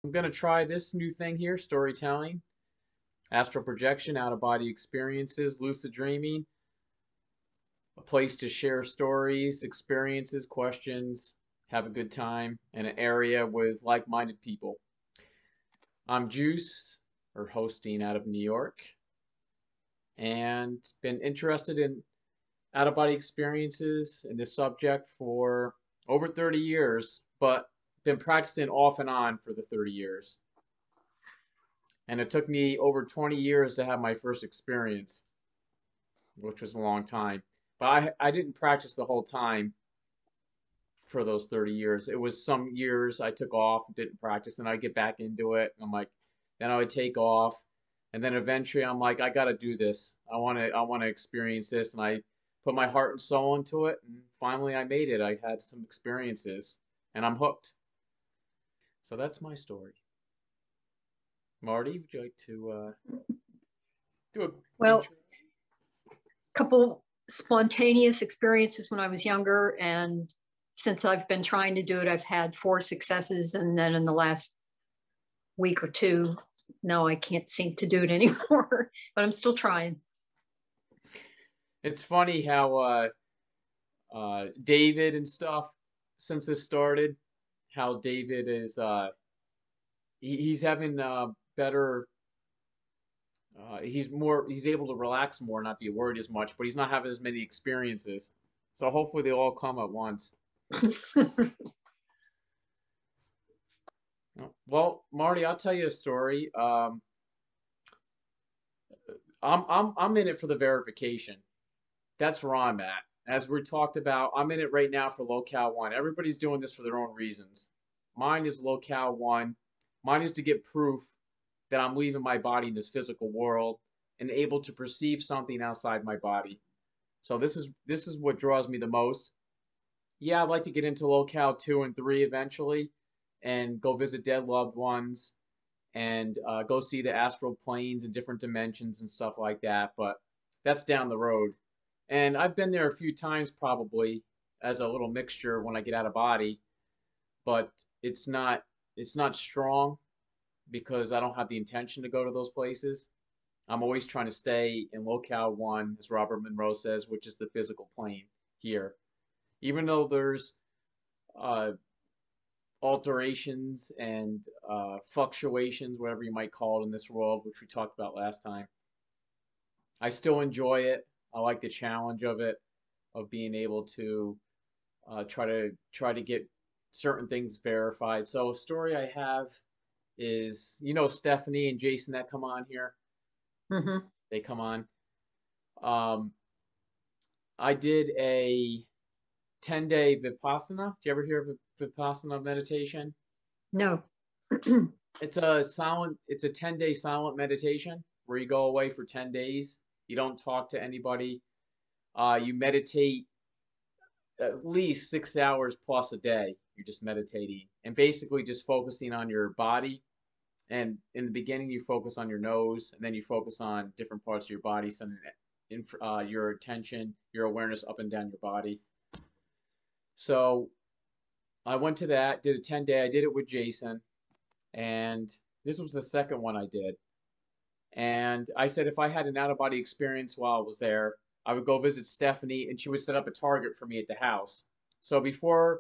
I'm going to try this new thing here, storytelling, astral projection, out-of-body experiences, lucid dreaming, a place to share stories, experiences, questions, have a good time, and an area with like-minded people. I'm Juice, or hosting out of New York, and been interested in out-of-body experiences and this subject for over 30 years, but been practicing off and on for the 30 years. And it took me over 20 years to have my first experience, which was a long time. But I didn't practice the whole time for those 30 years. It was some years I took off, didn't practice, and I get back into it. And I'm like, then I would take off, and then eventually I'm like, I got to do this. I want to experience this, and I put my heart and soul into it, and finally I made it. I had some experiences, and I'm hooked. So that's my story. Marty, would you like to do a Well, intro? couple spontaneous experiences when I was younger, and since I've been trying to do it, I've had 4 successes, and then in the last week or two, no, I can't seem to do it anymore, but I'm still trying. It's funny how David and stuff, since this started, how David is he's having better. He's able to relax more, not be worried as much, but he's not having as many experiences. So hopefully they all come at once. Well, Marty, I'll tell you a story. I'm in it for the verification. That's where I'm at. As we talked about, I'm in it right now for locale one. Everybody's doing this for their own reasons. Mine is locale one. Mine is to get proof that I'm leaving my body in this physical world and able to perceive something outside my body. So this is what draws me the most. Yeah, I'd like to get into locale 2 and 3 eventually and go visit dead loved ones and go see the astral planes and different dimensions and stuff like that. But that's down the road. And I've been there a few times probably as a little mixture when I get out of body, but it's not strong because I don't have the intention to go to those places. I'm always trying to stay in locale one, as Robert Monroe says, which is the physical plane here. Even though there's uh, alterations and fluctuations, whatever you might call it in this world, which we talked about last time, I still enjoy it. I like the challenge of it, of being able to try to get certain things verified. So a story I have is, Stephanie and Jason that come on here. Mm-hmm. They come on. Um, I did a 10-day Vipassana. Do you ever hear of Vipassana meditation? No. It's a 10-day silent meditation where you go away for 10 days. You don't talk to anybody. You meditate at least 6 hours plus a day. You're just meditating and basically just focusing on your body. And in the beginning, you focus on your nose, and then you focus on different parts of your body, sending your attention, your awareness up and down your body. So I went to that, did a 10-day. I did it with Jason, and this was the second one I did. And I said if I had an out of body experience while I was there, I would go visit Stephanie, and she would set up a target for me at the house. So before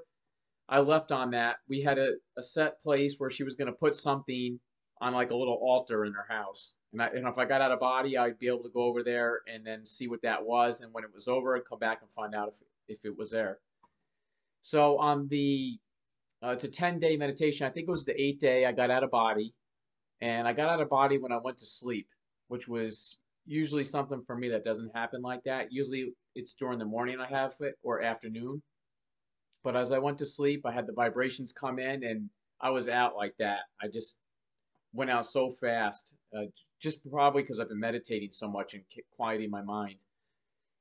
I left on that, we had a set place where she was going to put something on like a little altar in her house. And if I got out of body, I'd be able to go over there and then see what that was. And when it was over, I'd come back and find out if it was there. So on it's a 10-day meditation. I think it was the 8th day I got out of body. And I got out of body when I went to sleep, which was usually something for me that doesn't happen like that. Usually it's during the morning I have it or afternoon. But as I went to sleep, I had the vibrations come in and I was out like that. I just went out so fast, just probably because I've been meditating so much and quieting my mind.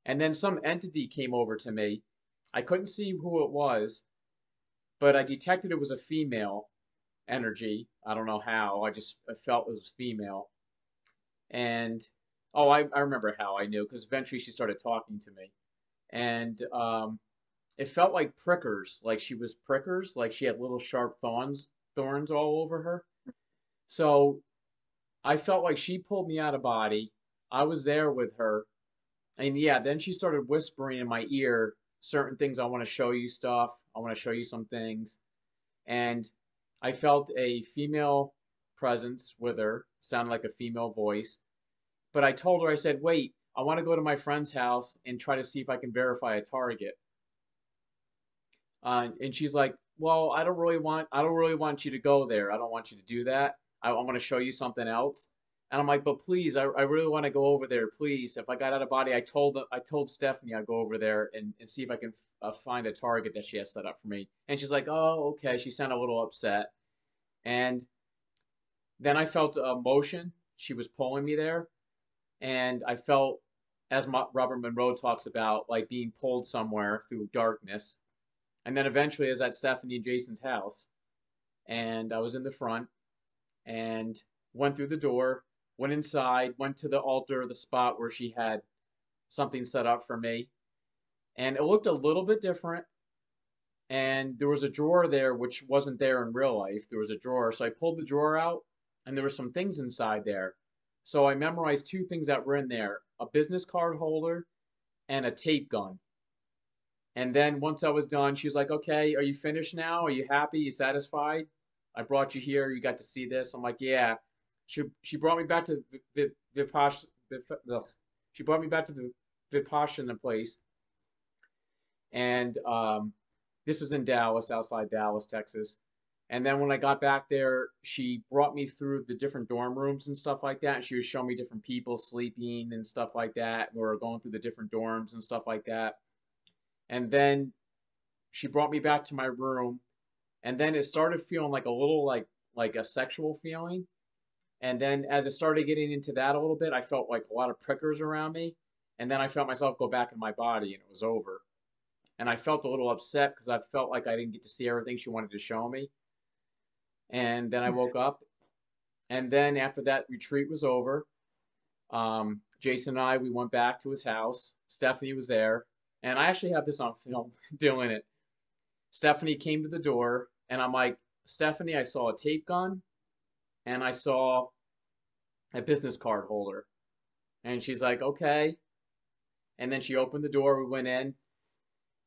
And then some entity came over to me. I couldn't see who it was, but I detected it was a female energy. I don't know how. I felt it was female. And oh, I remember how I knew because eventually she started talking to me. And it felt like prickers, like she was prickers, like she had little sharp thorns all over her. So I felt like she pulled me out of body. I was there with her. And yeah, then she started whispering in my ear certain things. I want to show you stuff. I want to show you some things. And I felt a female presence with her, sounded like a female voice. But I told her, I said, wait, I want to go to my friend's house and try to see if I can verify a target. And she's like, well, I don't really want you to go there. I don't want you to do that. I want to show you something else. And I'm like, but please, I really want to go over there, please. If I got out of body, I told Stephanie I'd go over there and see if I can find a target that she has set up for me. And she's like, oh, okay. She sounded a little upset. And then I felt a motion. She was pulling me there, and I felt, as Robert Monroe talks about, like being pulled somewhere through darkness. And then eventually, I was at Stephanie and Jason's house, and I was in the front, and went through the door, went inside, went to the altar, the spot where she had something set up for me, and it looked a little bit different. And there was a drawer there which wasn't there in real life. There was a drawer, so I pulled the drawer out, and there were some things inside there. So I memorized two things that were in there: a business card holder and a tape gun. And then once I was done, she was like, "Okay, are you finished now? Are you happy? You satisfied? I brought you here. You got to see this." I'm like, "Yeah." She brought me back to Vipash. She brought me back to the Vipassana place, and this was in Dallas, outside Dallas, Texas. And then when I got back there, she brought me through the different dorm rooms and stuff like that. And she was showing me different people sleeping and stuff like that. We were going through the different dorms and stuff like that. And then she brought me back to my room. And then it started feeling like a little like a sexual feeling. And then as it started getting into that a little bit, I felt like a lot of prickers around me. And then I felt myself go back in my body, and it was over. And I felt a little upset because I felt like I didn't get to see everything she wanted to show me. And then I woke up, and then after that retreat was over, Jason and we went back to his house. Stephanie was there, and I actually have this on film doing it. Stephanie came to the door, and I'm like, Stephanie, I saw a tape gun, and I saw a business card holder. And she's like, okay. And then she opened the door, we went in,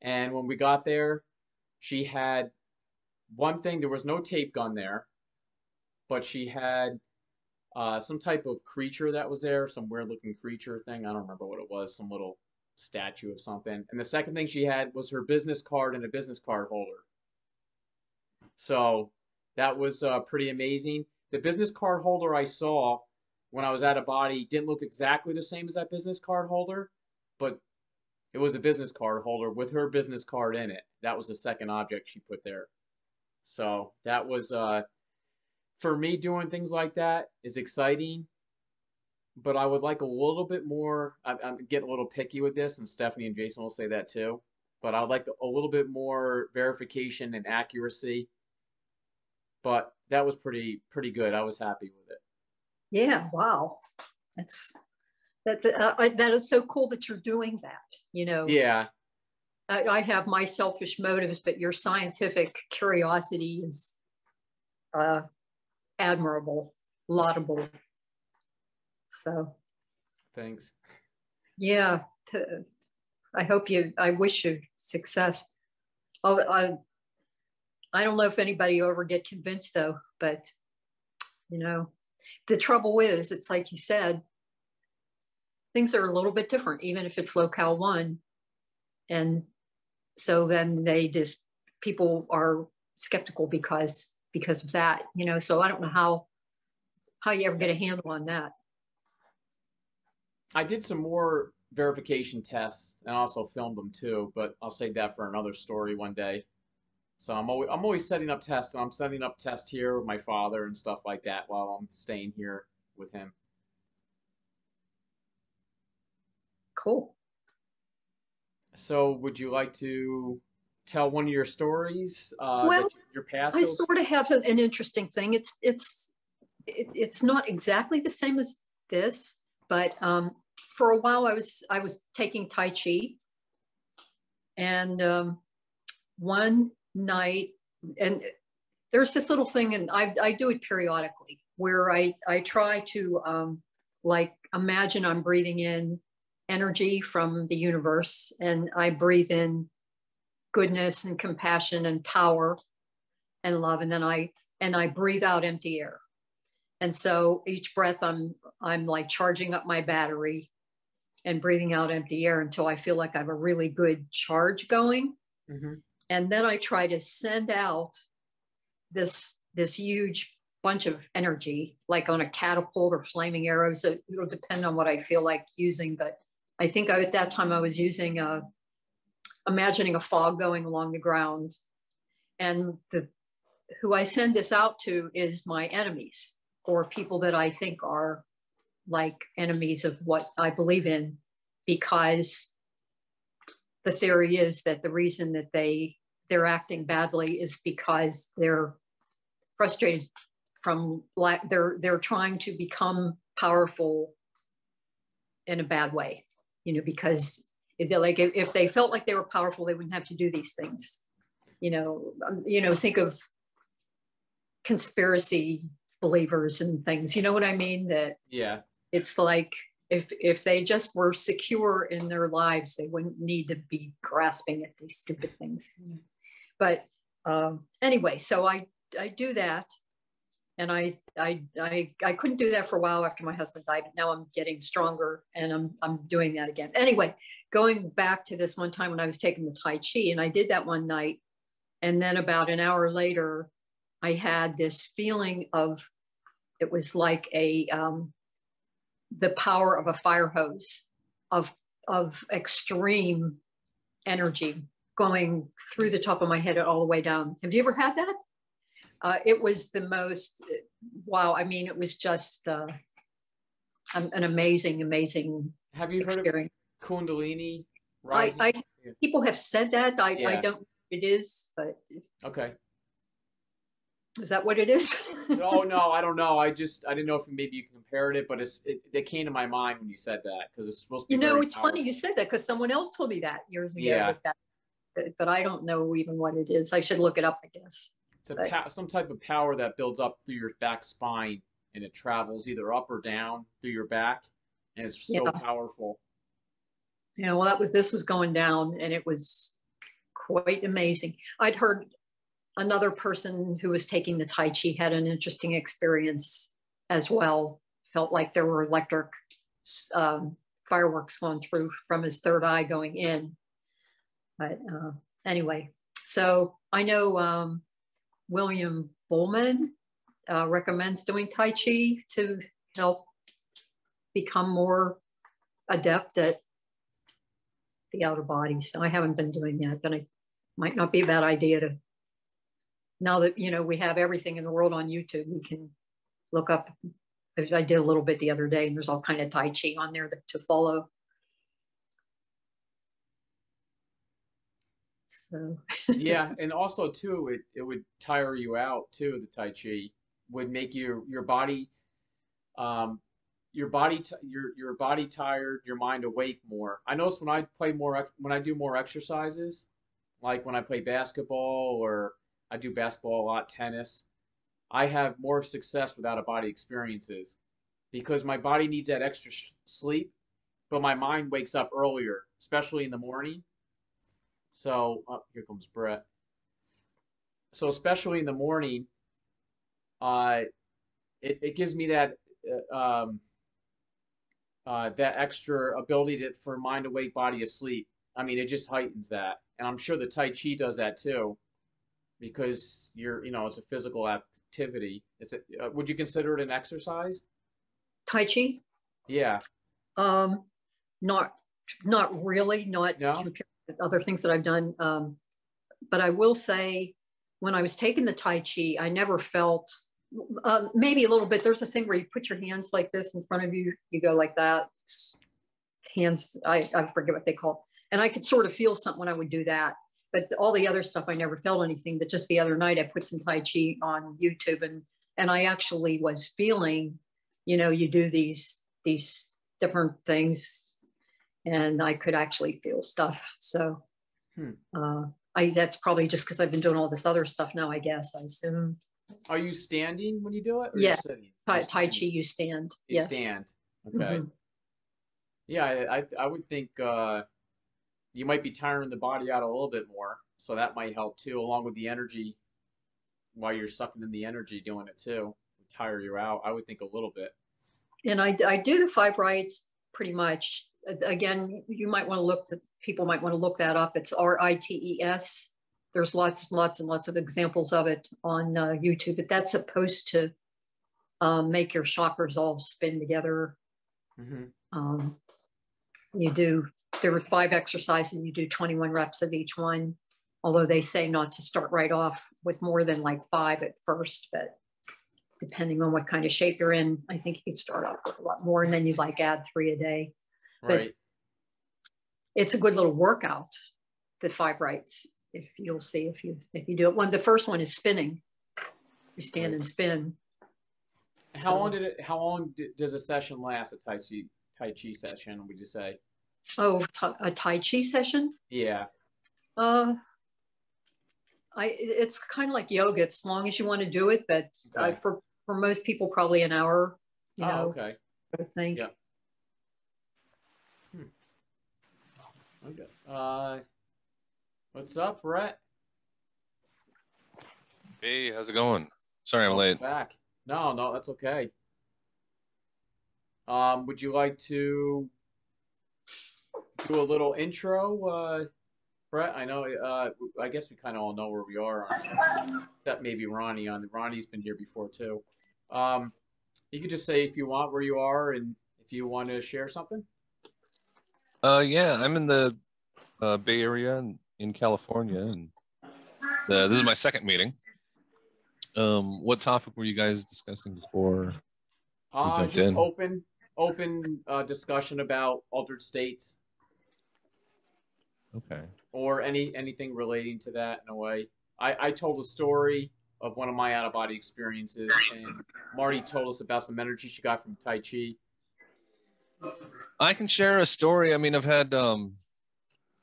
and when we got there, she had one thing. There was no tape gun there, but she had some type of creature that was there, some weird looking creature thing. I don't remember what it was, some little statue of something. And the second thing she had was her business card and a business card holder. So that was pretty amazing. The business card holder I saw when I was out of body didn't look exactly the same as that business card holder, but it was a business card holder with her business card in it. That was the second object she put there. So that was for me, doing things like that is exciting, but I would like a little bit more. I'm getting a little picky with this, and Stephanie and Jason will say that too. But I'd like a little bit more verification and accuracy. But that was pretty good. I was happy with it. Yeah, wow. That's that is so cool that you're doing that. You know, Yeah, I have my selfish motives, but your scientific curiosity is admirable, laudable. So, thanks. yeah, I wish you success. Oh, I don't know if anybody will ever get convinced though, but you know, the trouble is, it's like you said, things are a little bit different, even if it's locale one. And so then people are skeptical because of that, you know, so I don't know how you ever get a handle on that. I did some more verification tests and also filmed them too, but I'll save that for another story one day. So I'm always setting up tests. And I'm setting up tests here with my father and stuff like that while I'm staying here with him. Cool. So would you like to tell one of your stories Well, your past? I sort of have an interesting thing. It's not exactly the same as this, but for a while I was taking Tai Chi, and one night, and there's this little thing, and I do it periodically. where I try to like imagine I'm breathing in energy from the universe, and I breathe in goodness and compassion and power and love, and then I breathe out empty air. And so each breath I'm like charging up my battery and breathing out empty air until I feel like I have a really good charge going. Mm-hmm. And then I try to send out this huge bunch of energy, like on a catapult or flaming arrows. It'll depend on what I feel like using, but I think at that time I was using imagining a fog going along the ground, and who I send this out to is my enemies, or people that I think are like enemies of what I believe in, because the theory is that the reason that they're acting badly is because they're frustrated from they're trying to become powerful in a bad way, because if they felt like they were powerful, they wouldn't have to do these things. Think of conspiracy believers and things, you know what I mean? That Yeah. it's like if they just were secure in their lives, they wouldn't need to be grasping at these stupid things. But anyway, so I do that, and I couldn't do that for a while after my husband died, but now I'm getting stronger and I'm doing that again. Anyway, going back to this one time when I was taking the Tai Chi, and I did that one night, and then about an hour later, I had this feeling of, it was like the power of a fire hose of extreme energy going through the top of my head all the way down. Have you ever had that? It was the most, wow. I mean, it was just an amazing Have you experience. Heard of Kundalini rising? People have said that. I don't know what it is, but okay. Is that what it is? Oh no, I don't know. I didn't know if maybe you can compare it, but it came to my mind when you said that, because it's supposed to be very it's powerful. funny you said that, because someone else told me that years ago. Yeah. But I don't know even what it is. I should look it up, I guess. It's some type of power that builds up through your back spine, and it travels either up or down through your back, and it's so powerful. This was going down, and it was quite amazing. I'd heard another person who was taking the Tai Chi had an interesting experience as well. Felt like there were electric fireworks going through from his third eye going in. But anyway, so I know William Bullman recommends doing Tai Chi to help become more adept at the outer body. So I haven't been doing that, but it might not be a bad idea to, now that, we have everything in the world on YouTube, we can look up. I did a little bit the other day, and there's all kind of Tai Chi on there to follow. So yeah, and also too, it would tire you out too. The Tai Chi would make your body your body tired, your mind awake more. I notice when I do more exercises, like when I play basketball, or I do basketball a lot, tennis, I have more success with out of body experiences, because my body needs that extra sleep, but my mind wakes up earlier, especially in the morning. So, here comes Brett. So, especially in the morning, uh, it gives me that that extra ability for mind awake, body asleep. I mean, it just heightens that, and I'm sure the Tai Chi does that too, because it's a physical activity. Would you consider it an exercise? Tai Chi? Yeah. Not really, not No? compared to other things that I've done. But I will say, when I was taking the Tai Chi, I never felt, maybe a little bit. There's a thing where you put your hands like this in front of you. You go like that. Hands, I forget what they call it. And I could sort of feel something when I would do that. But all the other stuff, I never felt anything. But just the other night, I put some Tai Chi on YouTube, and I actually was feeling, you do these different things, and I could actually feel stuff. So that's probably just because I've been doing all this other stuff now, I guess, I assume. Are you standing when you do it, or you're Yeah, sitting? You're Tai Chi, standing. you stand. You Yes. stand. Okay. Hmm. Yeah, I would think you might be tiring the body out a little bit more, so that might help too, along with the energy while you're sucking in the energy doing it too. Tire you out. I would think a little bit. And I do the five rights pretty much. Again, you might want to people might want to look that up. It's RITES. There's lots and lots of examples of it on YouTube, but that's supposed to make your chakras all spin together. Hmm. Um, you do, there were 5 exercises, you do 21 reps of each one, although they say not to start right off with more than like 5 at first, but depending on what kind of shape you're in, I think you could start off with a lot more, and then you like add 3 a day. But Right. it's a good little workout, the 5 rights. If you'll see if you do it. The first one is spinning. You stand Right. and spin. How long does a session last? A Tai Chi session? Would you say? Oh, a Tai Chi session? Yeah. Uh, it's kind of like yoga. It's as long as you want to do it, but Okay. for most people, probably an hour. Oh, okay. I think. Yeah. Hmm. Okay. What's up, Brett? Hey, how's it going? Sorry I'm Welcome late. back. No, no, that's okay. Would you like to do a little intro, Brett? I know. I guess we kind of all know where we are on here, except maybe Ronnie. Ronnie's been here before too. Um, you could just say if you want where you are and if you want to share something. Yeah, I'm in the Bay Area in California, and this is my second meeting. What topic were you guys discussing before we jumped Just in? open discussion about altered states Okay. or anything relating to that in a way. I told a story of one of my out of body experiences, and Marty told us about some energy she got from Tai Chi. I can share a story. I mean, I've had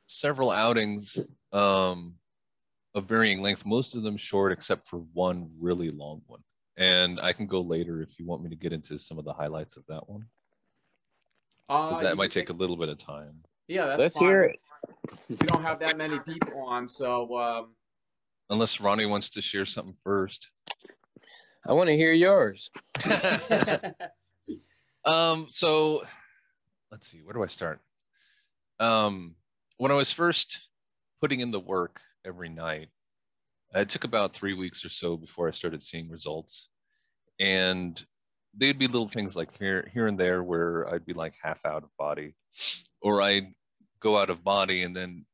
several outings of varying length, most of them short, except for one really long one. And I can go later if you want me to get into some of the highlights of that one, because that You might can take take, a little bit of time. yeah, that's Let's fine. hear it. We don't have that many people on, so Unless Ronnie wants to share something first. I want to hear yours. So let's see, where do I start? When I was first putting in the work every night, it took about 3 weeks or so before I started seeing results. And they'd be little things like here and there where I'd be like half out of body, or I'd go out of body and then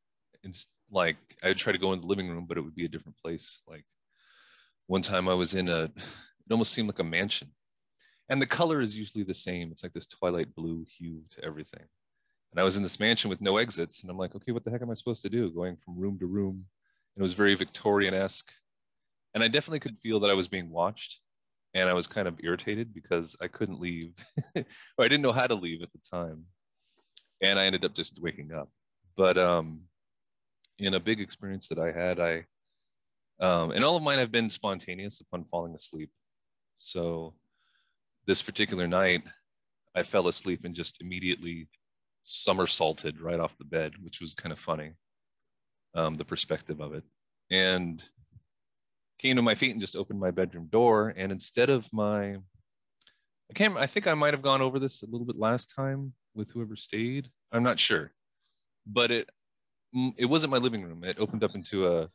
it's like I'd try to go in the living room, but it would be a different place. Like one time I was it almost seemed like a mansion. And the color is usually the same. It's like this twilight blue hue to everything. And I was in this mansion with no exits. And I'm like, okay, what the heck am I supposed to do? Going from room to room. And it was very Victorian-esque. And I definitely could feel that I was being watched. And I was kind of irritated because I couldn't leave. Or I didn't know how to leave at the time. And I ended up just waking up. But in a big experience that I had, and all of mine have been spontaneous upon falling asleep. So this particular night, I fell asleep and just immediately somersaulted right off the bed, which was kind of funny, the perspective of it. And came to my feet and just opened my bedroom door. And instead of I think I might have gone over this a little bit last time with whoever stayed. I'm not sure, but it wasn't my living room. It opened up into a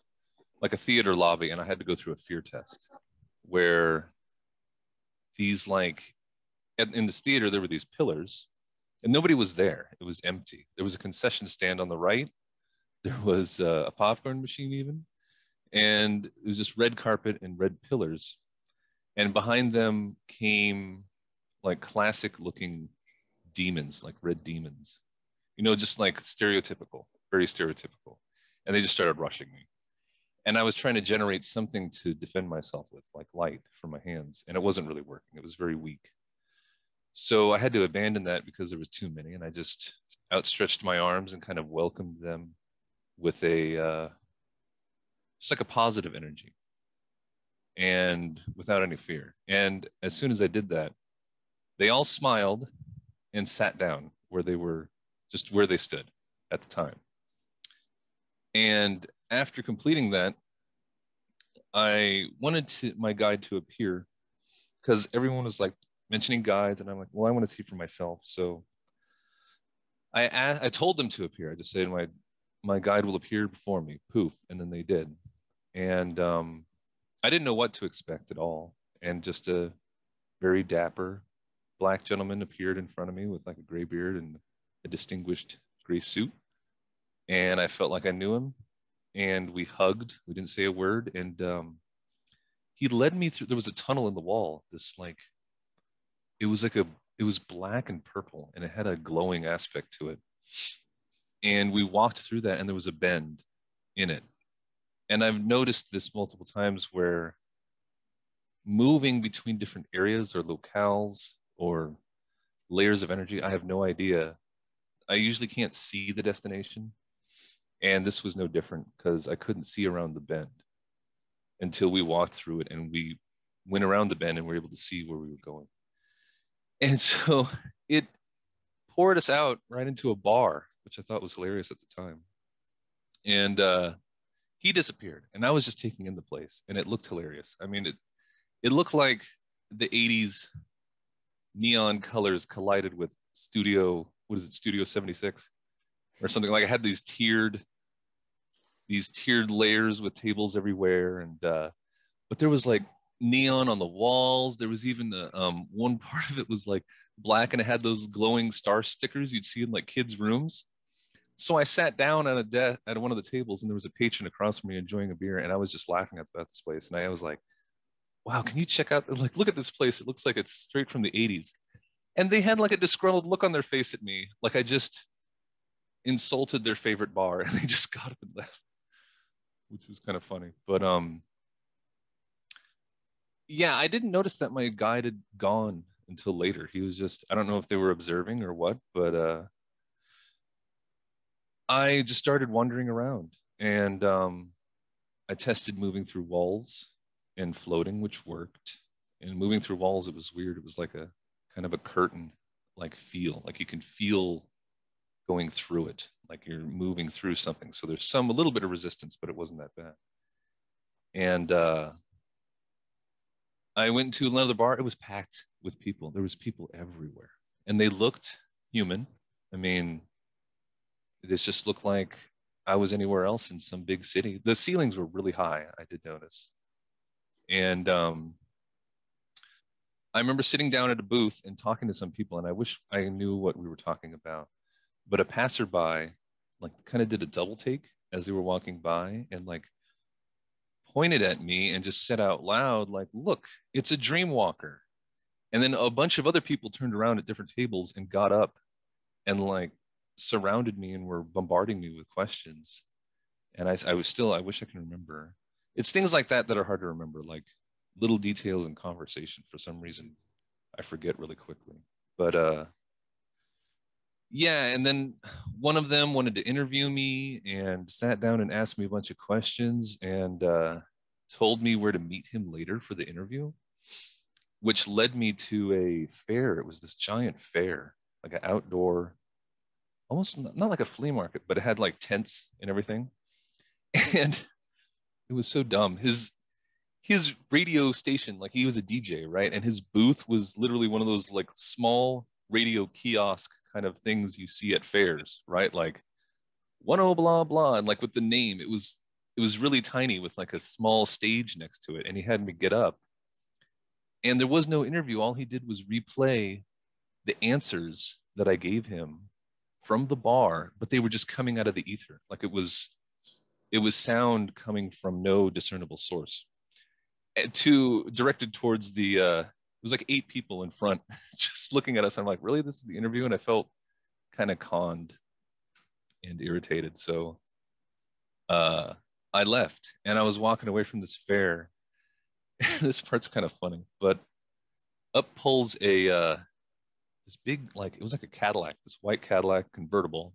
theater lobby, and I had to go through a fear test where these in this theater, there were these pillars and nobody was there. It was empty. There was a concession stand on the right. There was a popcorn machine even. And it was just red carpet and red pillars. And behind them came like classic looking demons, like red demons, just like stereotypical, very stereotypical. And they just started rushing me. And I was trying to generate something to defend myself with, like light from my hands. And it wasn't really working. It was very weak. So I had to abandon that because there was too many. And I just outstretched my arms and kind of welcomed them with just like a positive energy. and without any fear. And as soon as I did that, they all smiled and sat down where they were, just where they stood at the time. And after completing that, I wanted my guide to appear because everyone was like mentioning guides, and I'm like, well, I want to see for myself. So I told them to appear. I just said my guide will appear before me, poof, and then they did. And I didn't know what to expect at all. And just a very dapper black gentleman appeared in front of me with like a gray beard and a distinguished gray suit. And I felt like I knew him. And we hugged. We didn't say a word. And he led me through. There was a tunnel in the wall. It was black and purple, and it had a glowing aspect to it. And we walked through that, and there was a bend in it. And I've noticed this multiple times where moving between different areas or locales or layers of energy, I have no idea. I usually can't see the destination. And this was no different because I couldn't see around the bend until we walked through it, and we went around the bend and were able to see where we were going. And so it poured us out right into a bar, which I thought was hilarious at the time. And he disappeared, and I was just taking in the place, and it looked hilarious. I mean, it looked like the 80s neon colors collided with Studio 76 or something. Like I had these tiered layers with tables everywhere, and but there was like neon on the walls. There was even one part of it was like black, and it had those glowing star stickers you'd see in like kids' rooms. So I sat down at one of the tables, and there was a patron across from me enjoying a beer, and I was just laughing about this place. And I was like, wow, can you check out, like, look at this place. It looks like it's straight from the 80s. And they had like a disgruntled look on their face at me, like I just insulted their favorite bar, and they just got up and left, which was kind of funny. But yeah, I didn't notice that my guide had gone until later. He was just, I don't know if they were observing or what, but I just started wandering around, and I tested moving through walls and floating, which worked. And moving through walls, it was weird. It was like a kind of a curtain like feel, like you can feel going through it, like you're moving through something. So there's a little bit of resistance, but it wasn't that bad. And I went to another bar. It was packed with people. There was people everywhere, and they looked human. I mean, this just looked like I was anywhere else in some big city. The ceilings were really high, I did notice. And I remember sitting down at a booth and talking to some people, and I wish I knew what we were talking about. But a passerby like kind of did a double take as they were walking by, and like pointed at me and just said out loud, like, look, it's a dream walker. And then a bunch of other people turned around at different tables and got up and like surrounded me and were bombarding me with questions. And I wish I can remember. It's things like that that are hard to remember, like little details in conversation. For some reason, I forget really quickly. But yeah, and then one of them wanted to interview me and sat down and asked me a bunch of questions, and told me where to meet him later for the interview, which led me to a fair. It was this giant fair, like an outdoor, almost not like a flea market, but it had like tents and everything. And it was so dumb. His radio station, like he was a DJ, right? And his booth was literally one of those like small radio kiosk kind of things you see at fairs, right? Like 10 blah blah, and like with the name, it was really tiny with like a small stage next to it. And he had me get up, and there was no interview. All he did was replay the answers that I gave him from the bar, but they were just coming out of the ether. Like it was sound coming from no discernible source. Directed towards the it was like 8 people in front just looking at us. I'm like, really, this is the interview? And I felt kind of conned and irritated. So I left, and I was walking away from this fair. This part's kind of funny, but up pulls this big, like, it was like a Cadillac, this white Cadillac convertible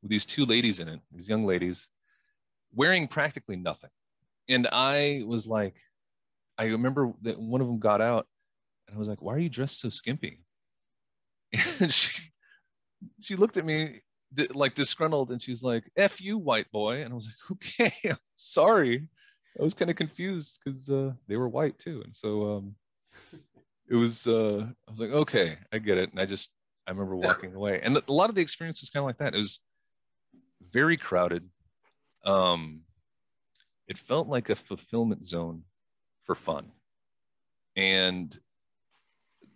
with these 2 ladies in it, these young ladies wearing practically nothing. And I was like, I remember that one of them got out, and I was like, "Why are you dressed so skimpy?" And she looked at me like disgruntled, and she's like, "F you, white boy." And I was like, "Okay, I'm sorry." I was kind of confused because they were white too, and so it was. I was like, "Okay, I get it." And I remember walking away, and a lot of the experience was kind of like that. It was very crowded. Um, it felt like a fulfillment zone for fun, and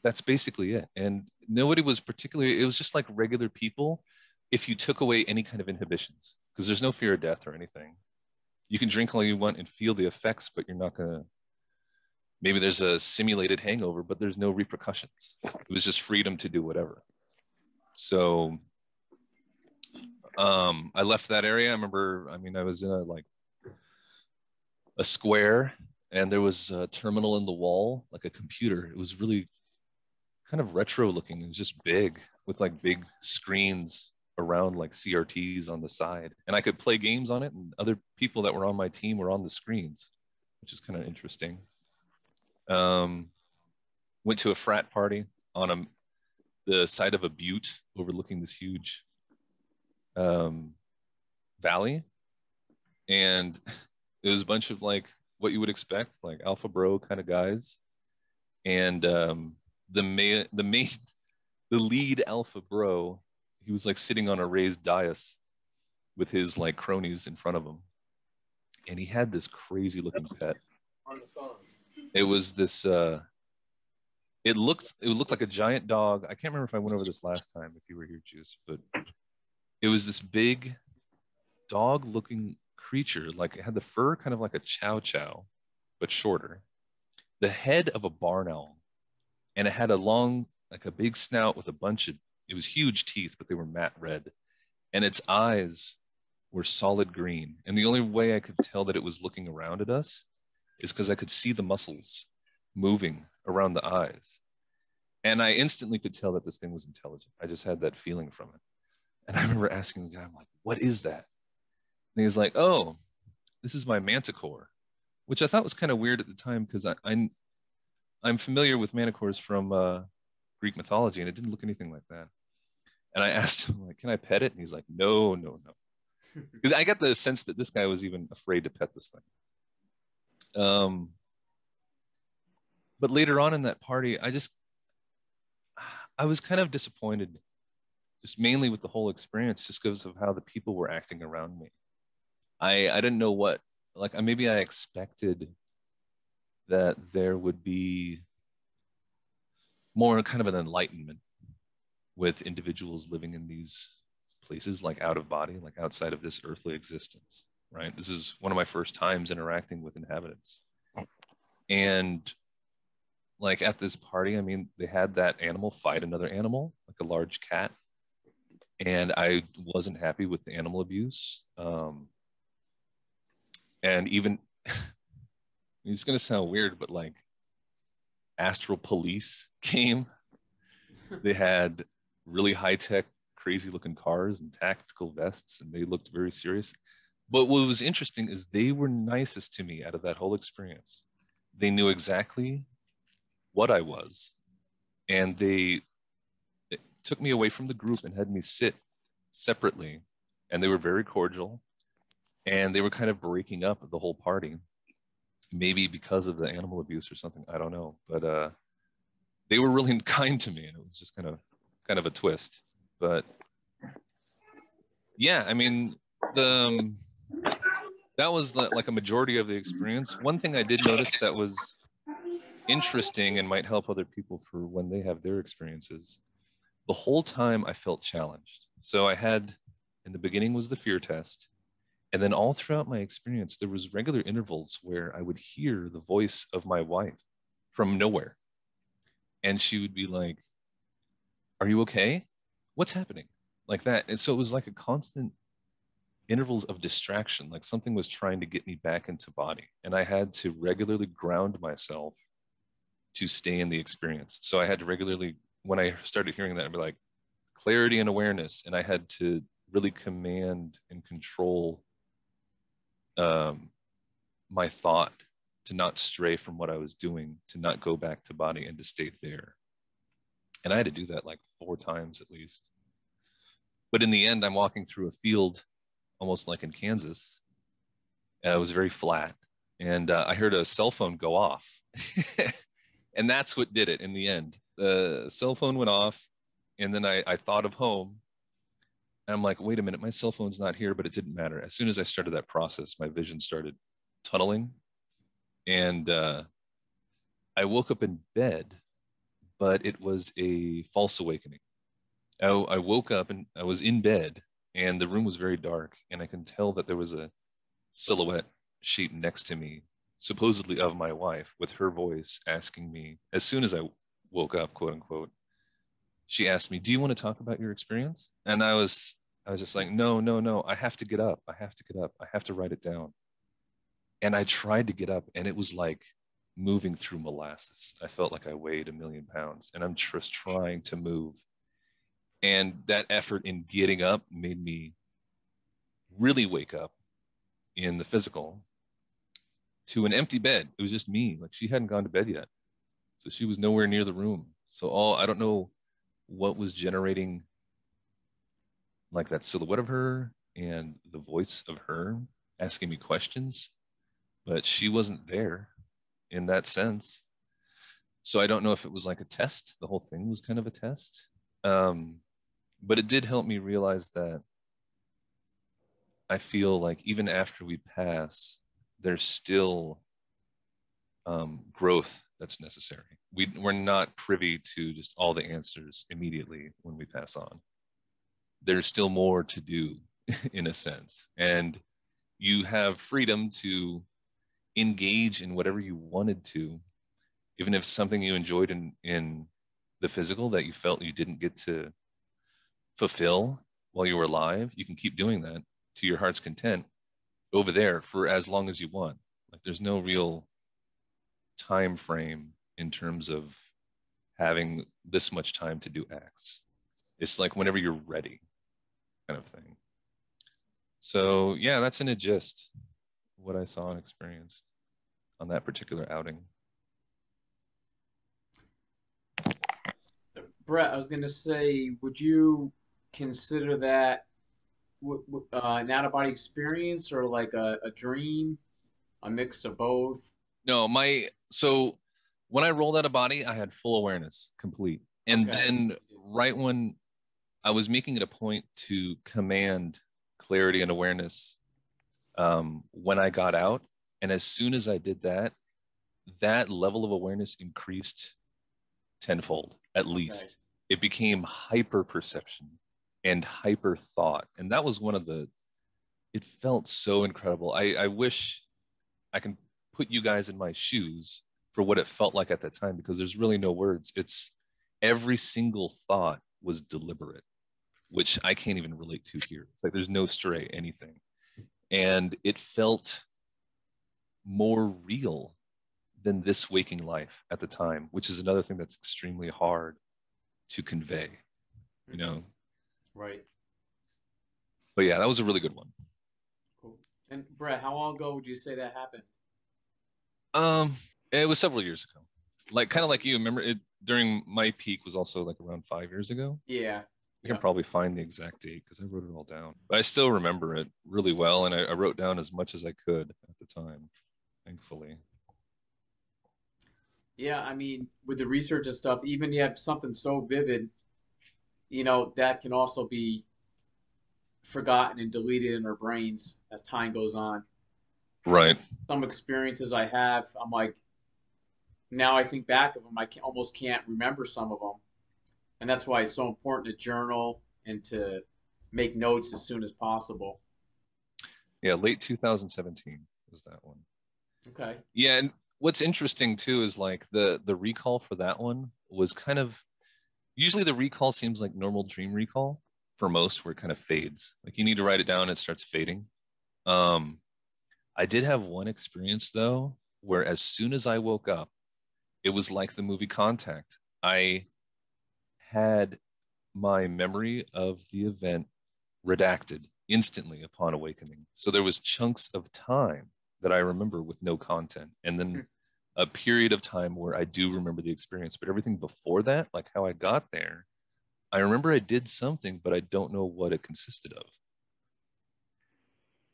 that's basically it. And nobody was particularly. It was just like regular people. If you took away any kind of inhibitions, because there's no fear of death or anything, you can drink all you want and feel the effects, but you're not gonna. Maybe there's a simulated hangover, but there's no repercussions. It was just freedom to do whatever. So I left that area. I remember, I mean, I was in a square, and there was a terminal in the wall, like a computer. It was really kind of retro looking. It was just big with like big screens around like CRTs on the side. And I could play games on it, and other people that were on my team were on the screens, which is kind of interesting. Went to a frat party on the side of a butte overlooking this huge valley, and it was a bunch of like what you would expect, like alpha bro kind of guys, and the lead alpha bro, he was like sitting on a raised dais with his like cronies in front of him, and he had this crazy looking pet. It was this it looked like a giant dog. I can't remember if I went over this last time if you were here, Juice, but it was this big dog looking creature. Like it had the fur kind of like a chow chow, but shorter. The head of a barn owl. And it had a long, like a big snout with a bunch of, it was huge teeth, but they were matte red. And its eyes were solid green. And the only way I could tell that it was looking around at us is because I could see the muscles moving around the eyes. And I instantly could tell that this thing was intelligent. I just had that feeling from it. And I remember asking the guy, I'm like, what is that? And he was like, oh, this is my manticore, which I thought was kind of weird at the time because I'm familiar with manticores from Greek mythology, and it didn't look anything like that. And I asked him, like, can I pet it? And he's like, no, no, no. Because I got the sense that this guy was even afraid to pet this thing. But later on in that party, I was kind of disappointed, just mainly with the whole experience, just because of how the people were acting around me. I didn't know what, like, maybe I expected that there would be more kind of an enlightenment with individuals living in these places, like out of body, like outside of this earthly existence, right? This is one of my first times interacting with inhabitants. And like at this party, I mean, they had that animal fight another animal, like a large cat. And I wasn't happy with the animal abuse. And even, it's going to sound weird, but like Astral police came. They had really high-tech, crazy-looking cars and tactical vests, and they looked very serious. But what was interesting is they were nicest to me out of that whole experience. They knew exactly what I was, and they took me away from the group and had me sit separately, and they were very cordial, and they were kind of breaking up the whole party, maybe because of the animal abuse or something, I don't know, but they were really kind to me, and it was just kind of a twist. But yeah, I mean, that was like a majority of the experience. One thing I did notice that was interesting and might help other people for when they have their experiences, the whole time I felt challenged. So I had, in the beginning was the fear test, and then all throughout my experience, there was regular intervals where I would hear the voice of my wife from nowhere. And she would be like, are you okay? What's happening? Like that. And so it was like a constant intervals of distraction, like something was trying to get me back into body. And I had to regularly ground myself to stay in the experience. So I had to regularly, when I started hearing that, I'd be like, clarity and awareness. And I had to really command and control my thought to not stray from what I was doing, to not go back to body and to stay there. And I had to do that like 4 times at least. But in the end, I'm walking through a field, almost like in Kansas. It was very flat. And I heard a cell phone go off. And that's what did it in the end. The cell phone went off. And then I thought of home. And I'm like, wait a minute, my cell phone's not here, but it didn't matter. As soon as I started that process, my vision started tunneling. And I woke up in bed, but it was a false awakening. I woke up and I was in bed and the room was very dark. And I can tell that there was a silhouette shape next to me, supposedly of my wife, with her voice asking me, as soon as I woke up, quote unquote, she asked me, do you want to talk about your experience? And I was just like, no, I have to get up. I have to get up. I have to write it down. And I tried to get up and it was like moving through molasses. I felt like I weighed 1,000,000 pounds and I'm just trying to move. And that effort in getting up made me really wake up in the physical to an empty bed. It was just me. Like she hadn't gone to bed yet. So she was nowhere near the room. So I don't know what was generating like that silhouette of her and the voice of her asking me questions, but she wasn't there in that sense. So I don't know if it was like a test. The whole thing was kind of a test. But it did help me realize that I feel like even after we pass, there's still growth that's necessary. We're not privy to just all the answers immediately when we pass on. There's still more to do in a sense. And you have freedom to engage in whatever you wanted to, even if something you enjoyed in the physical that you felt you didn't get to fulfill while you were alive, you can keep doing that to your heart's content over there for as long as you want. Like there's no real time frame in terms of having this much time to do X. It's like whenever you're ready, kind of thing. So yeah, that's in a gist what I saw and experienced on that particular outing. Brett, I was going to say, would you consider that an out-of-body experience or like a dream, a mix of both? No, so when I rolled out of body, I had full awareness, complete. And Okay. then right when I was making it a point to command clarity and awareness when I got out, and as soon as I did that, that level of awareness increased tenfold, at least. Okay. It became hyper perception and hyper thought. And that was it felt so incredible. I wish I can put you guys in my shoes for what it felt like at that time, because there's really no words. It's every single thought was deliberate, which I can't even relate to here. It's like there's no stray anything. And it felt more real than this waking life at the time, which is another thing that's extremely hard to convey, you know? Right. But yeah, that was a really good one. Cool. And Brett, how long ago would you say that happened? It was several years ago. Like kind of like you, remember it during my peak was also like around 5 years ago. Yeah. I can probably find the exact date because I wrote it all down. But I still remember it really well, and I wrote down as much as I could at the time, thankfully. Yeah, I mean, with the research and stuff, even you have something so vivid, that can also be forgotten and deleted in our brains as time goes on. Right. Some experiences I have, I'm like, now I think back of them, almost can't remember some of them. And that's why it's so important to journal and to make notes as soon as possible. Yeah, late 2017 was that one. Okay. Yeah, and what's interesting too is like the recall for that one was kind of, usually the recall seems like normal dream recall for most, where it kind of fades. Like you need to write it down, it starts fading. I did have one experience though, where as soon as I woke up, it was like the movie Contact. I had my memory of the event redacted instantly upon awakening. So there was chunks of time that I remember with no content. And then a period of time where I do remember the experience, but everything before that, like how I got there, I remember I did something, but I don't know what it consisted of,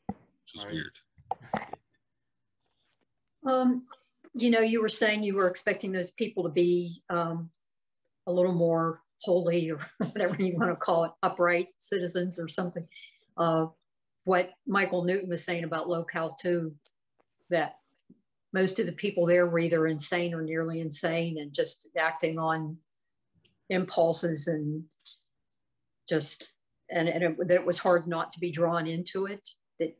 which was weird. You know, you were saying you were expecting those people to be a little more holy, or whatever you want to call it, upright citizens or something. What Michael Newton was saying about locale 2, that most of the people there were either insane or nearly insane and just acting on impulses, and just, that it was hard not to be drawn into it. That,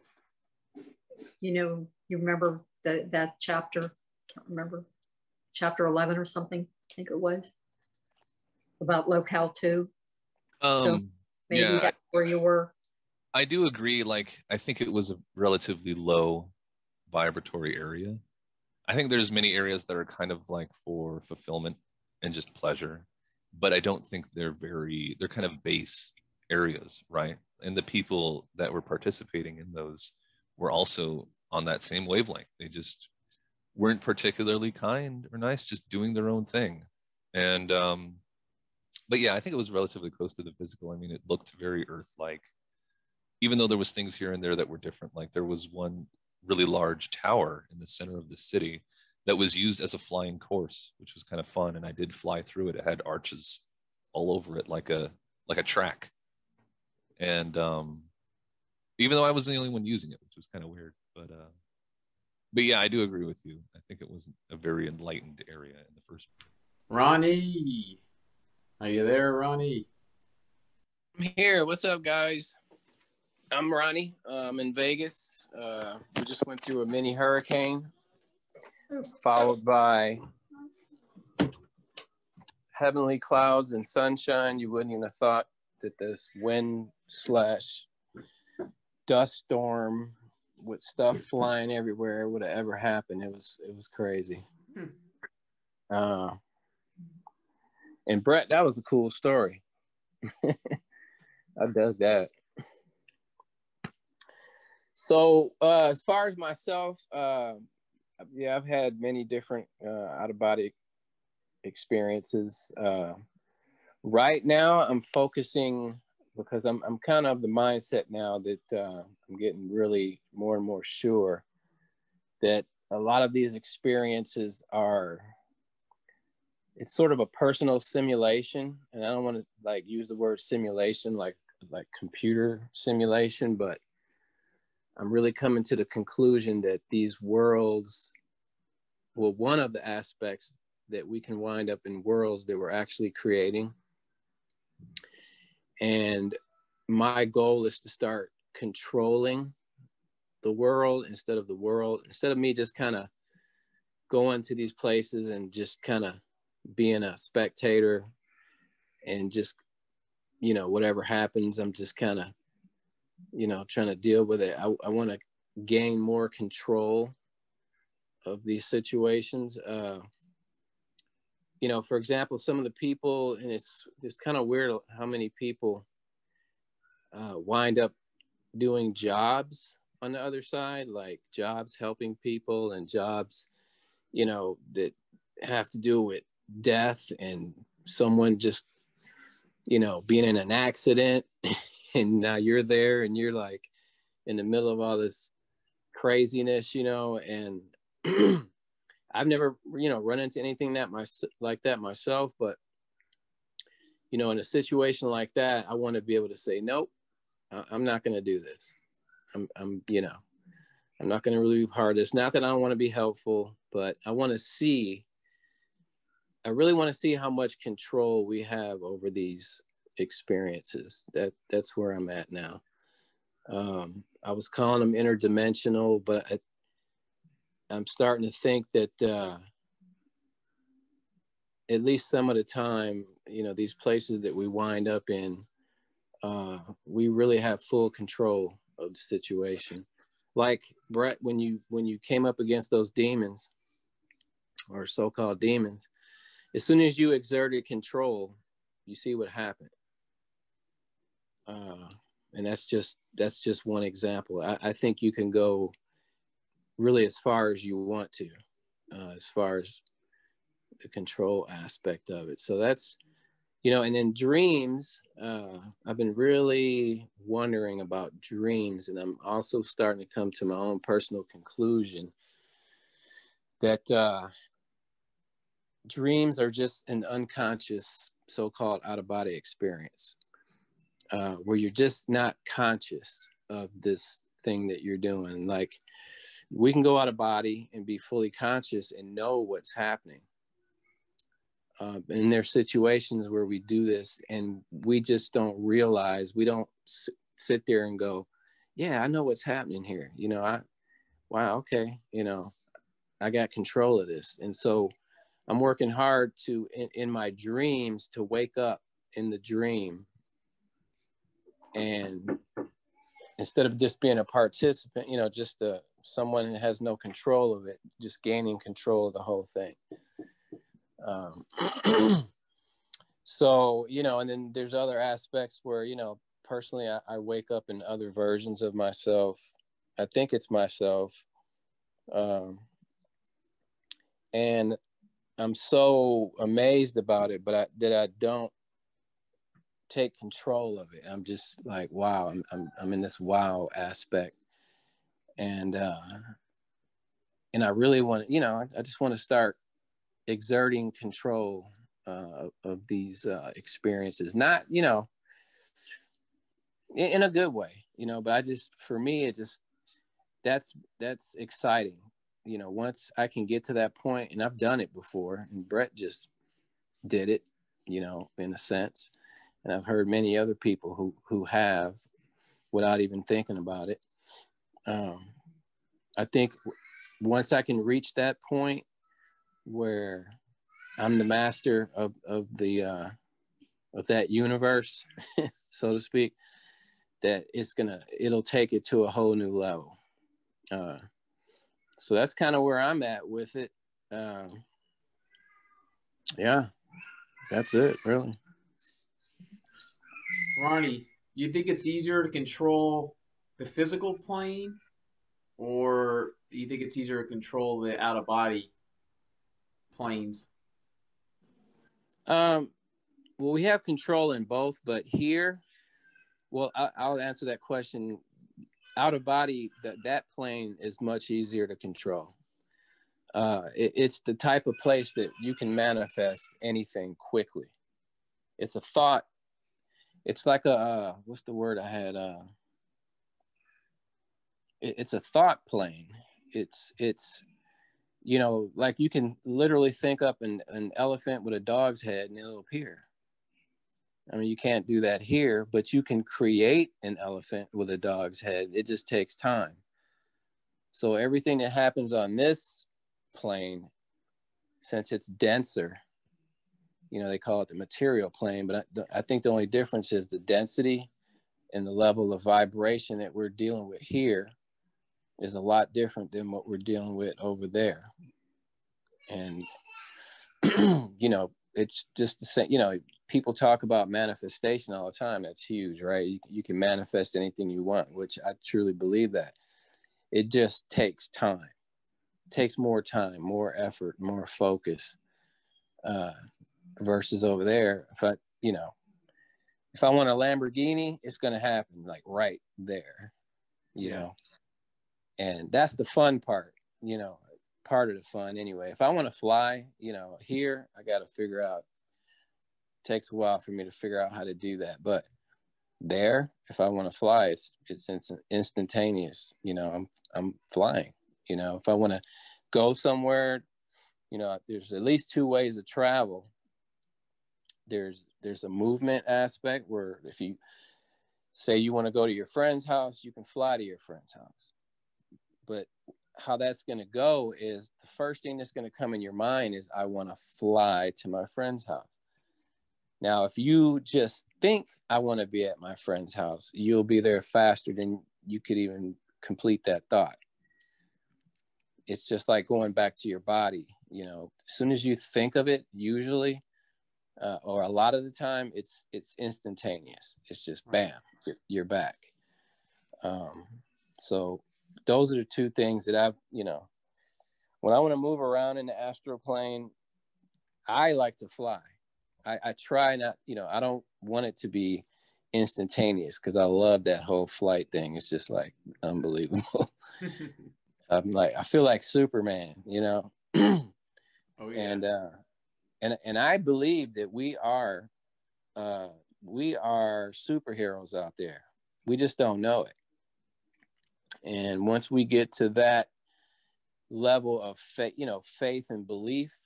you know, you remember that chapter, can't remember, chapter 11 or something, I think it was, about locale 2. So maybe yeah, that's where you were. I do agree. Like, I think it was a relatively low vibratory area. I think there's many areas that are kind of like for fulfillment and just pleasure, but I don't think they're kind of base areas, right? And the people that were participating in those were also on that same wavelength. They just weren't particularly kind or nice, just doing their own thing. And but yeah, I think it was relatively close to the physical. I mean, it looked very Earth-like, even though there was things here and there that were different. Like there was one really large tower in the center of the city that was used as a flying course, which was kind of fun. And I did fly through it. It had arches all over it, like a track. And even though I was the only one using it, which was kind of weird, but yeah, I do agree with you. I think it wasn't a very enlightened area in the first place. Ronnie, are you there, Ronnie? I'm here. What's up, guys? I'm Ronnie. I'm in Vegas. We just went through a mini hurricane, followed by heavenly clouds and sunshine. You wouldn't even have thought that this wind / dust storm with stuff flying everywhere would have ever happened. It was crazy. And Brett, that was a cool story. I dug that. So as far as myself, yeah, I've had many different out-of-body experiences. Right now, I'm focusing, because I'm kind of the mindset now that I'm getting really more and more sure that a lot of these experiences it's sort of a personal simulation. And I don't want to like use the word simulation like computer simulation, but I'm really coming to the conclusion that these worlds, well, one of the aspects that we can wind up in worlds that we're actually creating. And my goal is to start controlling the world instead of me just kind of going to these places and just kind of being a spectator and just, you know, whatever happens, I'm just kind of, you know, trying to deal with it. I want to gain more control of these situations. You know, for example, some of the people, and it's kind of weird how many people wind up doing jobs on the other side, like jobs helping people and jobs, you know, that have to do with death and someone just, you know, being in an accident and now you're there and you're like in the middle of all this craziness, you know, and I've never, you know, run into anything like that myself, but, you know, in a situation like that, I want to be able to say, nope, I'm not going to do this. I'm, you know, I'm not going to really be part of this. Not that I don't want to be helpful, but I really want to see how much control we have over these experiences. That's where I'm at now. I was calling them interdimensional, but I'm starting to think that at least some of the time, you know, these places that we wind up in, we really have full control of the situation. Like Brett, when you came up against those demons or so-called demons, as soon as you exerted control, you see what happened. And that's just one example. I think you can go really as far as you want to, as far as the control aspect of it. So that's, you know, and then dreams, I've been really wondering about dreams, and I'm also starting to come to my own personal conclusion that dreams are just an unconscious so-called out-of-body experience, where you're just not conscious of this thing that you're doing. Like, we can go out of body and be fully conscious and know what's happening. And there's situations where we do this and we just don't realize, we don't sit there and go, yeah, I know what's happening here. You know, wow, okay, you know, I got control of this. And so I'm working hard to, in my dreams, to wake up in the dream, and instead of just being a participant, you know, just someone that has no control of it, just gaining control of the whole thing. So, you know, and then there's other aspects where, you know, personally, I wake up in other versions of myself. I think it's myself. And I'm so amazed about it, but that I don't take control of it. I'm just like, wow, I'm in this wow aspect. And I really want to, you know, I just want to start exerting control of these experiences, not, you know, in a good way, you know, but for me, it just, that's exciting. You know, once I can get to that point, and I've done it before, and Brett just did it, you know, in a sense. And I've heard many other people who have, without even thinking about it. I think once I can reach that point where I'm the master of that universe, so to speak, that it'll take it to a whole new level. So that's kind of where I'm at with it. Yeah, that's it, really. Ronnie, you think it's easier to control the physical plane, or do you think it's easier to control the out of body planes? Well, we have control in both, but here, well, I'll answer that question. Out of body, that plane is much easier to control. It's the type of place that you can manifest anything quickly. It's a thought. It's like what's the word I had? It's a thought plane. It's you know, like you can literally think up an elephant with a dog's head and it'll appear. I mean, you can't do that here, but you can create an elephant with a dog's head. It just takes time. So everything that happens on this plane, since it's denser, you know, they call it the material plane, but I think the only difference is the density and the level of vibration that we're dealing with here is a lot different than what we're dealing with over there. And, you know, it's just the same, you know, people talk about manifestation all the time. That's huge, right? You can manifest anything you want, which I truly believe that. It just takes time. It takes more time, more effort, more focus, versus over there. If I want a Lamborghini, it's going to happen like right there, you know, and that's the fun part, you know, part of the fun anyway. If I want to fly, you know, here, I got to figure out, it takes a while for me to figure out how to do that. But there, if I want to fly, it's instantaneous, you know, I'm flying, you know. If I want to go somewhere, you know, there's at least two ways to travel. There's a movement aspect where if you say you want to go to your friend's house, you can fly to your friend's house. But how that's going to go is the first thing that's going to come in your mind is, I want to fly to my friend's house. Now, if you just think I want to be at my friend's house, you'll be there faster than you could even complete that thought. It's just like going back to your body. You know, as soon as you think of it, usually, or a lot of the time, it's instantaneous. It's just bam, you're back. So those are the two things that I've, you know, when I want to move around in the astral plane, I like to fly. I try not, you know, I don't want it to be instantaneous because I love that whole flight thing. It's just like unbelievable. I'm like, I feel like Superman, you know. Oh yeah. And I believe that we are superheroes out there. We just don't know it. And once we get to that level of faith, you know, faith and belief,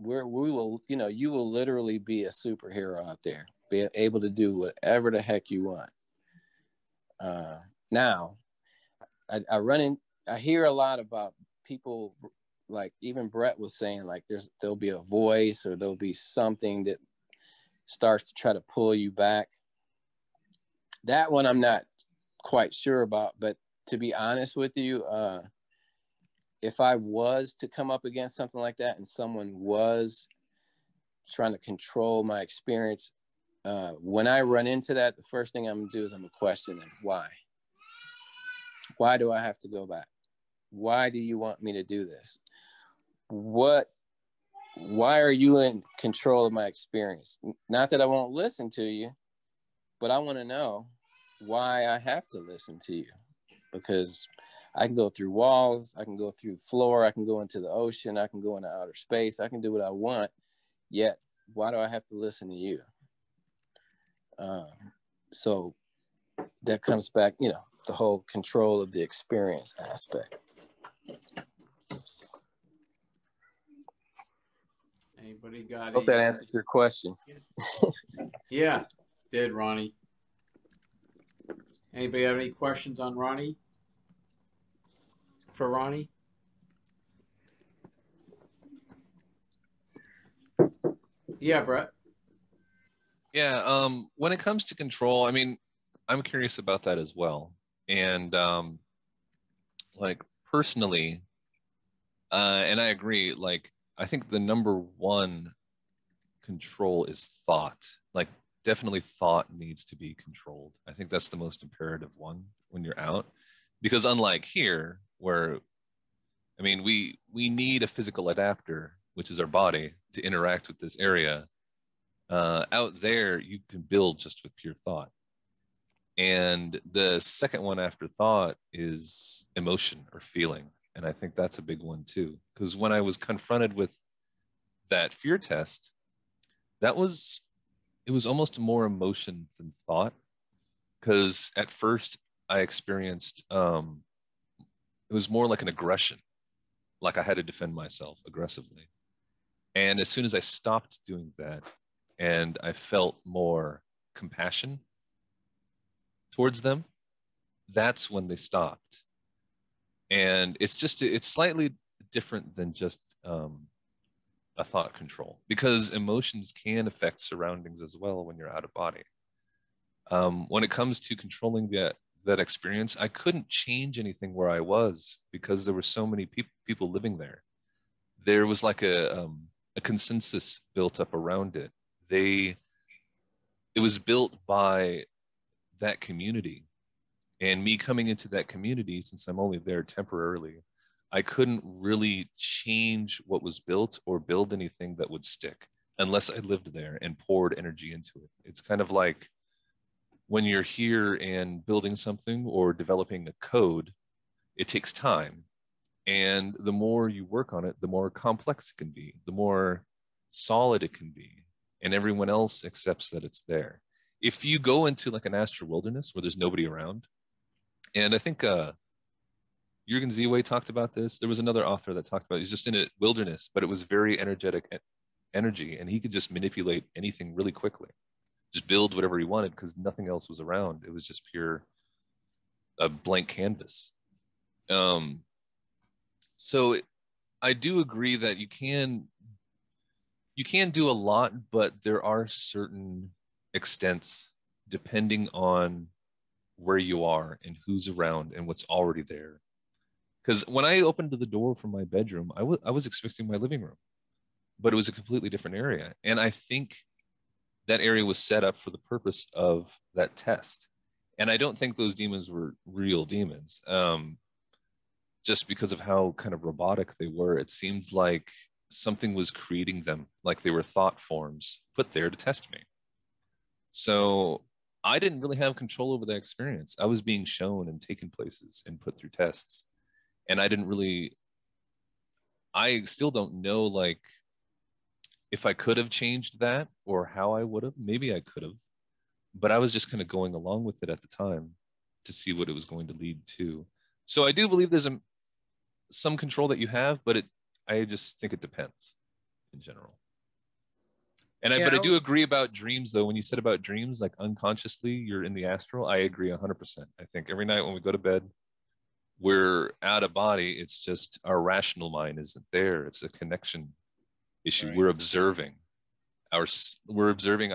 we will, you know, you will literally be a superhero out there, be able to do whatever the heck you want. Now, I hear a lot about people, like even Brett was saying, like there'll be a voice or there'll be something that starts to try to pull you back. That one I'm not quite sure about, but to be honest with you, if I was to come up against something like that and someone was trying to control my experience, when I run into that, the first thing I'm gonna do is I'm gonna question them. Why? Why do I have to go back? Why do you want me to do this? Why are you in control of my experience? Not that I won't listen to you, but I want to know why I have to listen to you, because I can go through walls, I can go through floor, I can go into the ocean, I can go into outer space, I can do what I want, yet why do I have to listen to you? So that comes back, you know, the whole control of the experience aspect. Anybody got Hope that answers your question. Yeah, did Ronnie. Anybody have any questions on Ronnie? For Ronnie? Yeah, Brett. Yeah, when it comes to control, I mean, I'm curious about that as well. And like personally, and I agree, like I think the number one control is thought. Like definitely thought needs to be controlled. I think that's the most imperative one when you're out. Because unlike here, where I mean, we need a physical adapter, which is our body, to interact with this area. Out there, you can build just with pure thought. And the second one after thought is emotion or feeling. And I think that's a big one too. Because when I was confronted with that fear test, it was almost more emotion than thought. Because at first I experienced, it was more like an aggression, like I had to defend myself aggressively. And as soon as I stopped doing that and I felt more compassion towards them, that's when they stopped. And it's slightly different than just a thought control, because emotions can affect surroundings as well when you're out of body. When it comes to controlling that experience, I couldn't change anything where I was because there were so many people living there. There was like a consensus built up around it. It was built by that community, and me coming into that community, since I'm only there temporarily, I couldn't really change what was built or build anything that would stick unless I lived there and poured energy into it. It's kind of like when you're here and building something or developing a code, it takes time. And the more you work on it, the more complex it can be, the more solid it can be. And everyone else accepts that it's there. If you go into like an astral wilderness where there's nobody around, and I think Jürgen Ziwe talked about this. There was another author that talked about it. He's just in a wilderness, but it was very energetic energy, and he could just manipulate anything really quickly, just build whatever he wanted because nothing else was around. It was just pure a blank canvas. So I do agree that you can do a lot, but there are certain extents depending on where you are and who's around and what's already there. Because when I opened the door from my bedroom, I was expecting my living room, but it was a completely different area. And I think that area was set up for the purpose of that test. And I don't think those demons were real demons. Just because of how kind of robotic they were, it seemed like something was creating them, like they were thought forms put there to test me. So I didn't really have control over that experience. I was being shown and taken places and put through tests. And I still don't know, like, if I could have changed that or how I would have. Maybe I could have, but I was just kind of going along with it at the time to see what it was going to lead to. So I do believe there's some control that you have, but I just think it depends in general. And but I do agree about dreams, though. When you said about dreams, like unconsciously you're in the astral, I agree 100%. I think every night when we go to bed, we're out of body. It's just our rational mind isn't there. It's a connection issue. Right. We're observing. I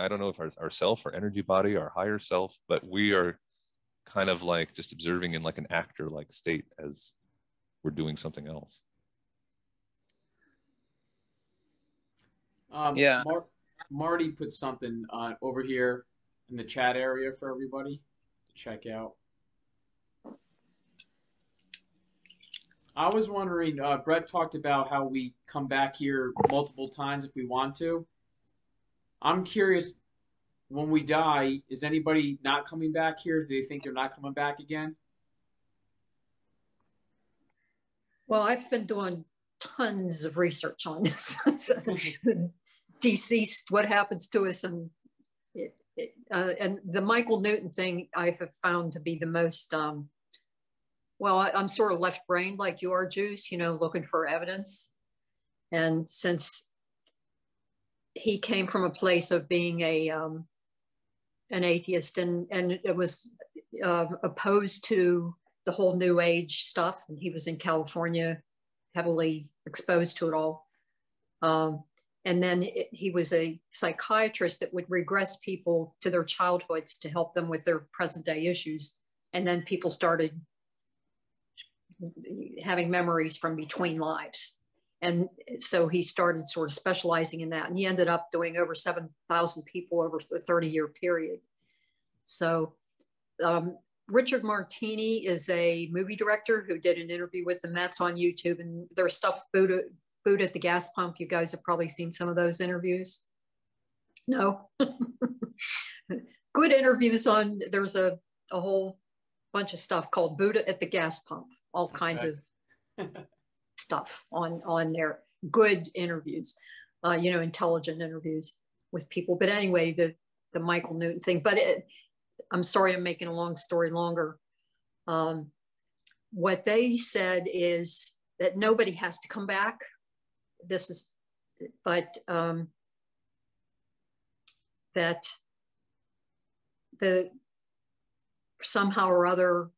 don't know if our self, our energy body, our higher self, but we are kind of like just observing in like an actor-like state as we're doing something else. Yeah. Marty put something over here in the chat area for everybody to check out. I was wondering, Brett talked about how we come back here multiple times if we want to. I'm curious, when we die, is anybody not coming back here? Do they think they're not coming back again? Well, I've been doing tons of research on this. Deceased, what happens to us, and the Michael Newton thing I have found to be the most, well, I'm sort of left-brained like you are, Juice, looking for evidence. And since he came from a place of being an atheist and it was opposed to the whole New Age stuff, and he was in California, heavily exposed to it all. And then he was a psychiatrist that would regress people to their childhoods to help them with their present day issues. And then people started having memories from between lives. And so he started sort of specializing in that. And he ended up doing over 7,000 people over a 30-year period. So Richard Martini is a movie director who did an interview with him. That's on YouTube. And there's stuff, Buddha at the gas pump. You guys have probably seen some of those interviews. No? Good interviews on, there's a whole bunch of stuff called Buddha at the gas pump. All kinds of stuff on there. Good interviews, intelligent interviews with people. But anyway, the Michael Newton thing. But I'm sorry, I'm making a long story longer. What they said is that nobody has to come back. But that somehow or other,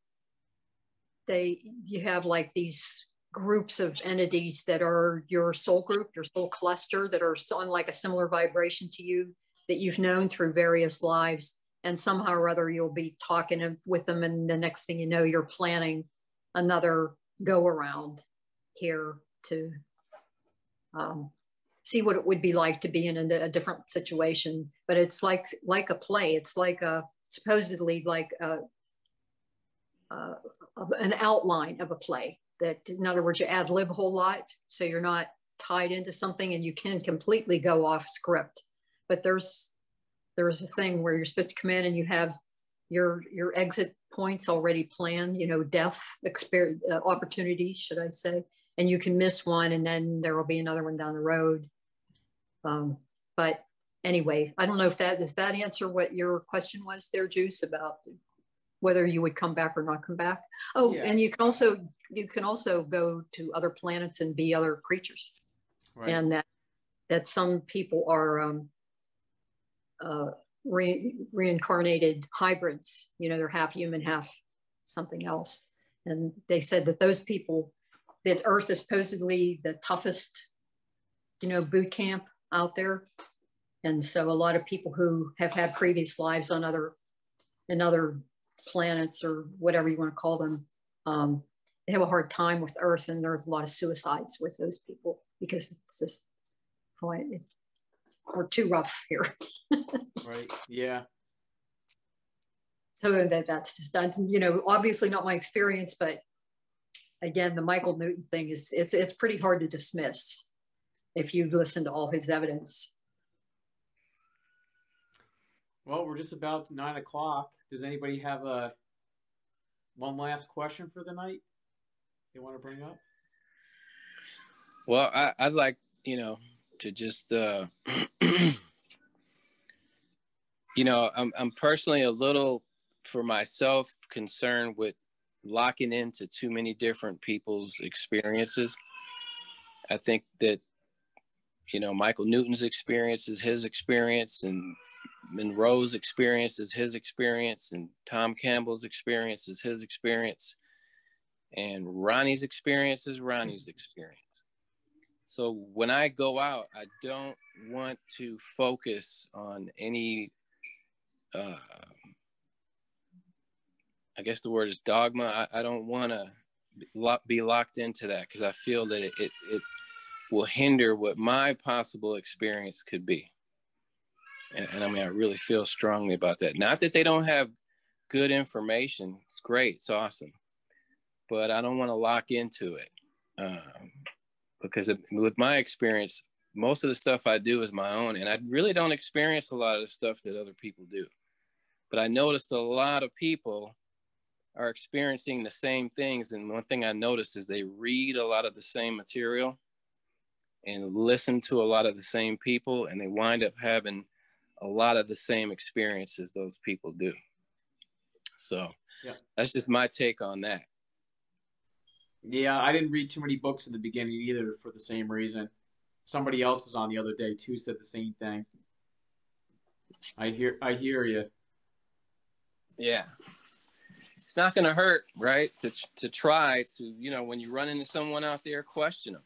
you have like these groups of entities that are your soul group, your soul cluster, that are on like a similar vibration to you, that you've known through various lives. And somehow or other, you'll be talking with them. And the next thing you know, you're planning another go around here to see what it would be like to be in a different situation. But it's like a play. It's like supposedly like an outline of a play. That, in other words, you ad lib a whole lot, so you're not tied into something, and you can completely go off script. But there's a thing where you're supposed to come in and you have your exit points already planned, death experience, opportunities, should I say, and you can miss one, and then there will be another one down the road. But anyway, I don't know if does that answer what your question was there, Juice, about whether you would come back or not come back. Oh, yeah. And you can also go to other planets and be other creatures. Right. And that some people are reincarnated hybrids. They're half human, half something else. And they said that those people, that Earth is supposedly the toughest, boot camp out there. And so a lot of people who have had previous lives on other planets or whatever you want to call them, they have a hard time with Earth, and there's a lot of suicides with those people because it's just we're too rough here. Right. Yeah. So that's just, obviously not my experience, but again, the Michael Newton thing it's pretty hard to dismiss if you listen to all his evidence. Well, we're just about to 9 o'clock. Does anybody have one last question for the night they want to bring up? Well, I'd like, to just, I'm personally a little, for myself, concerned with locking into too many different people's experiences. I think that, Michael Newton's experience is his experience, and Monroe's experience is his experience, and Tom Campbell's experience is his experience, and Ronnie's experience is Ronnie's experience. So when I go out, I don't want to focus on any, I guess the word is dogma. I don't want to be locked into that, because I feel that it will hinder what my possible experience could be. And I mean, I really feel strongly about that. Not that they don't have good information. It's great. It's awesome. But I don't want to lock into it. Because with my experience, most of the stuff I do is my own. And I really don't experience a lot of the stuff that other people do. But I noticed a lot of people are experiencing the same things. And one thing I noticed is they read a lot of the same material and listen to a lot of the same people. And they wind up having a lot of the same experiences those people do. So yeah, that's just my take on that. Yeah, I didn't read too many books in the beginning either for the same reason. Somebody else was on the other day too, said the same thing. I hear you. Yeah. It's not going to hurt, right? To try to, when you run into someone out there, question them.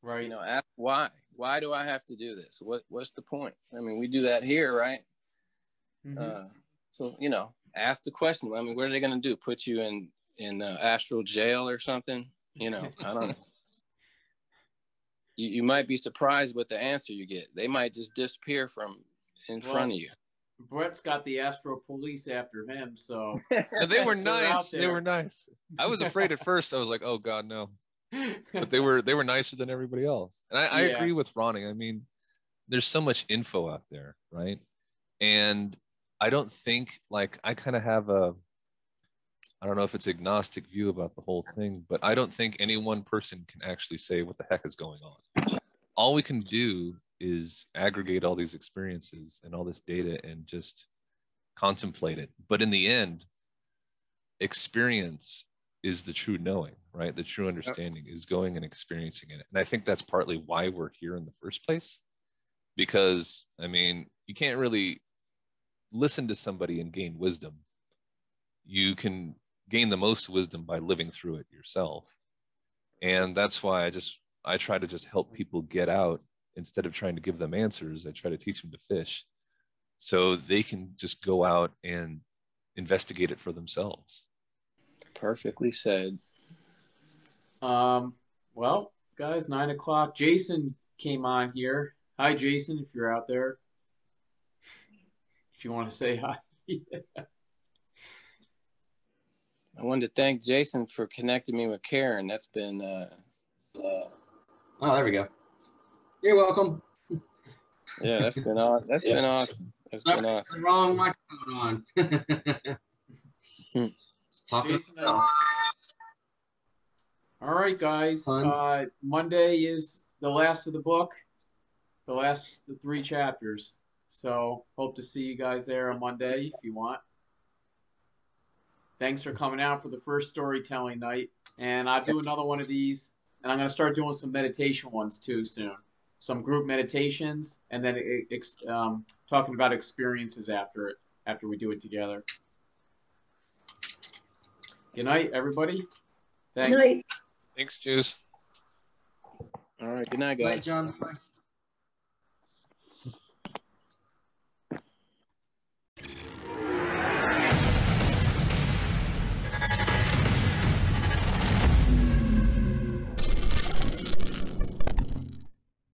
Right. Ask why. Why do I have to do this? What's the point? I mean, we do that here, right? Mm-hmm. So, ask the question. I mean, what are they going to do? Put you in Astral jail or something? I don't know. You might be surprised with the answer you get. They might just disappear from in front of you. Brett's got the Astro police after him, so they were nice. They were nice. I was afraid at first. I was like, "Oh God, no!" But they were nicer than everybody else. And I agree with Ronnie. I mean, there's so much info out there, right? And I don't think, like, I kind of have I don't know if it's agnostic view about the whole thing, but I don't think any one person can actually say what the heck is going on. All we can do is aggregate all these experiences and all this data and just contemplate it. But in the end, experience is the true knowing, right? The true understanding is going and experiencing it. And I think that's partly why we're here in the first place. Because, I mean, you can't really listen to somebody and gain wisdom. You can gain the most wisdom by living through it yourself. And that's why I try to just help people get out. Instead of trying to give them answers, I try to teach them to fish so they can just go out and investigate it for themselves. Perfectly said. Well, guys, 9 o'clock. Jason came on here. Hi, Jason, if you're out there. If you want to say hi. I wanted to thank Jason for connecting me with Karen. That's been oh, there we go. You're welcome. Yeah, that's been awesome. That's been awesome. That's been awesome. Wrong microphone on. Talking about. All right, guys. Monday is the last of the book, the 3 chapters. So hope to see you guys there on Monday if you want. Thanks for coming out for the first storytelling night. And I'll do another one of these. And I'm going to start doing some meditation ones too soon. Some group meditations, and then talking about experiences after we do it together. Good night, everybody. Thanks. Good night. Thanks, Juice. All right. Good night, guys. Good night, John. Bye.